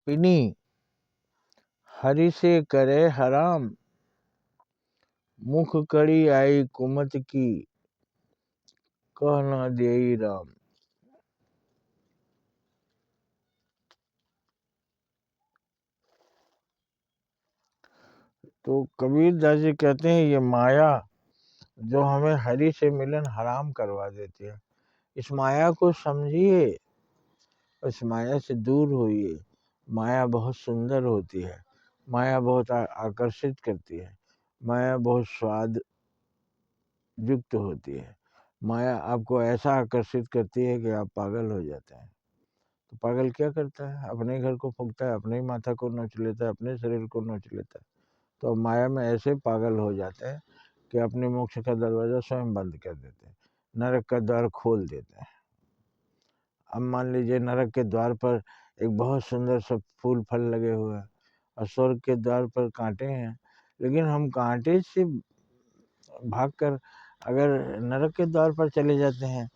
पिनी, हरि से करे हराम, मुख कड़ी आई कुमत की, कह न देई राम। तो कबीर दास जी कहते हैं ये माया जो हमें हरि से मिलन हराम करवा देती है, इस माया को समझिए, इस माया से दूर होइए। माया बहुत सुंदर होती है, माया बहुत आकर्षित करती है, माया बहुत स्वाद युक्त होती है। माया आपको ऐसा आकर्षित करती है कि आप पागल हो जाते हैं। तो पागल क्या करता है? अपने घर को फूंकता है, अपने ही माथा को नोच लेता है, अपने शरीर को नोच लेता है। तो माया में ऐसे पागल हो जाते हैं कि अपने मोक्ष का दरवाज़ा स्वयं बंद कर देते हैं, नरक का द्वार खोल देते हैं। अब मान लीजिए नरक के द्वार पर एक बहुत सुंदर सा फूल फल लगे हुए हैं और स्वर्ग के द्वार पर कांटे हैं, लेकिन हम कांटे से भागकर अगर नरक के द्वार पर चले जाते हैं,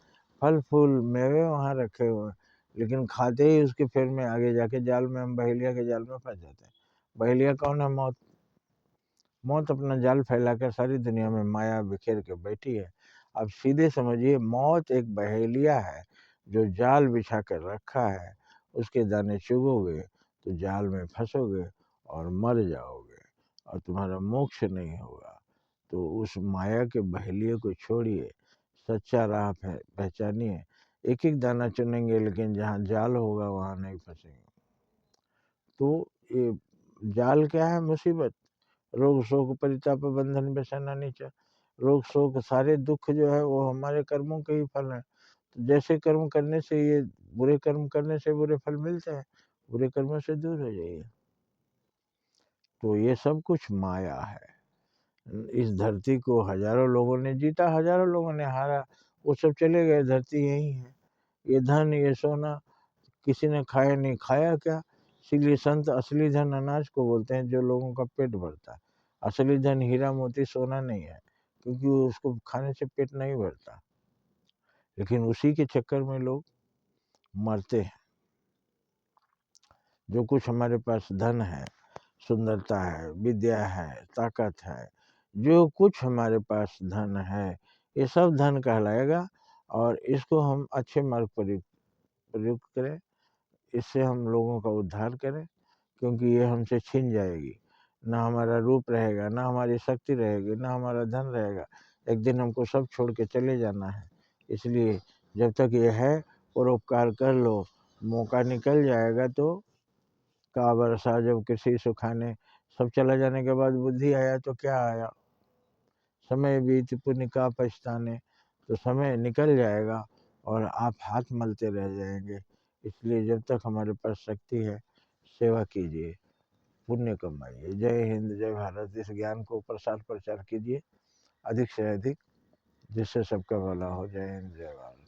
फल फूल मेवे वहाँ रखे हुए हैं, लेकिन खाते ही उसके फिर में आगे जाके जाल में, हम बहेलिया के जाल में फंस जाते हैं। बहेलिया कौन है? मौत। मौत अपना जाल फैलाकर सारी दुनिया में माया बिखेर के बैठी है। अब सीधे समझिए, मौत एक बहेलिया है जो जाल बिछा कर रखा है, उसके दाने चुगोगे तो जाल में फंसोगे और मर जाओगे और तुम्हारा मोक्ष नहीं होगा। तो उस माया के बहेलिए को छोड़िए, सच्चा राह पहचानिए। एक एक दाना चुनेंगे, लेकिन जहाँ जाल होगा वहाँ नहीं फंसेंगे। तो ये जाल क्या है? मुसीबत। रोग शोक परिताप बंधन व्यसना नीचा। रोग शोक सारे दुख जो है वो हमारे कर्मों के ही फल हैं। तो जैसे कर्म करने से, ये बुरे कर्म करने से बुरे फल मिलते हैं, बुरे कर्मों से दूर हो जाइए। तो ये सब कुछ माया है। इस धरती को हजारों लोगों ने जीता, हजारों लोगों ने हारा, वो सब चले गए, धरती यही है। ये धन ये सोना किसी ने खाया नहीं, खाया क्या? इसीलिए संत असली धन अनाज को बोलते हैं जो लोगों का पेट भरता है। असली धन हीरा मोती सोना नहीं है, क्योंकि उसको खाने से पेट नहीं भरता, लेकिन उसी के चक्कर में लोग मरते हैं। जो कुछ हमारे पास धन है, सुंदरता है, विद्या है, ताकत है, जो कुछ हमारे पास धन है, ये सब धन कहलाएगा। और इसको हम अच्छे मार्ग पर प्रयुक्त करें, इससे हम लोगों का उद्धार करें, क्योंकि ये हमसे छिन जाएगी। ना हमारा रूप रहेगा, ना हमारी शक्ति रहेगी, ना हमारा धन रहेगा। एक दिन हमको सब छोड़ के चले जाना है। इसलिए जब तक ये है परोपकार कर लो, मौका निकल जाएगा तो का बरसा जब किसी सुखाने। सब चला जाने के बाद बुद्धि आया तो क्या आया? समय बीत पुण्य का पछताने। तो समय निकल जाएगा और आप हाथ मलते रह जाएंगे। इसलिए जब तक हमारे पास शक्ति है, सेवा कीजिए, पुण्य कमाइए। जय हिंद, जय भारत। इस ज्ञान को प्रसार प्रचार कीजिए अधिक से अधिक, जिससे सबका भला हो। जय हिंद, जय भारत।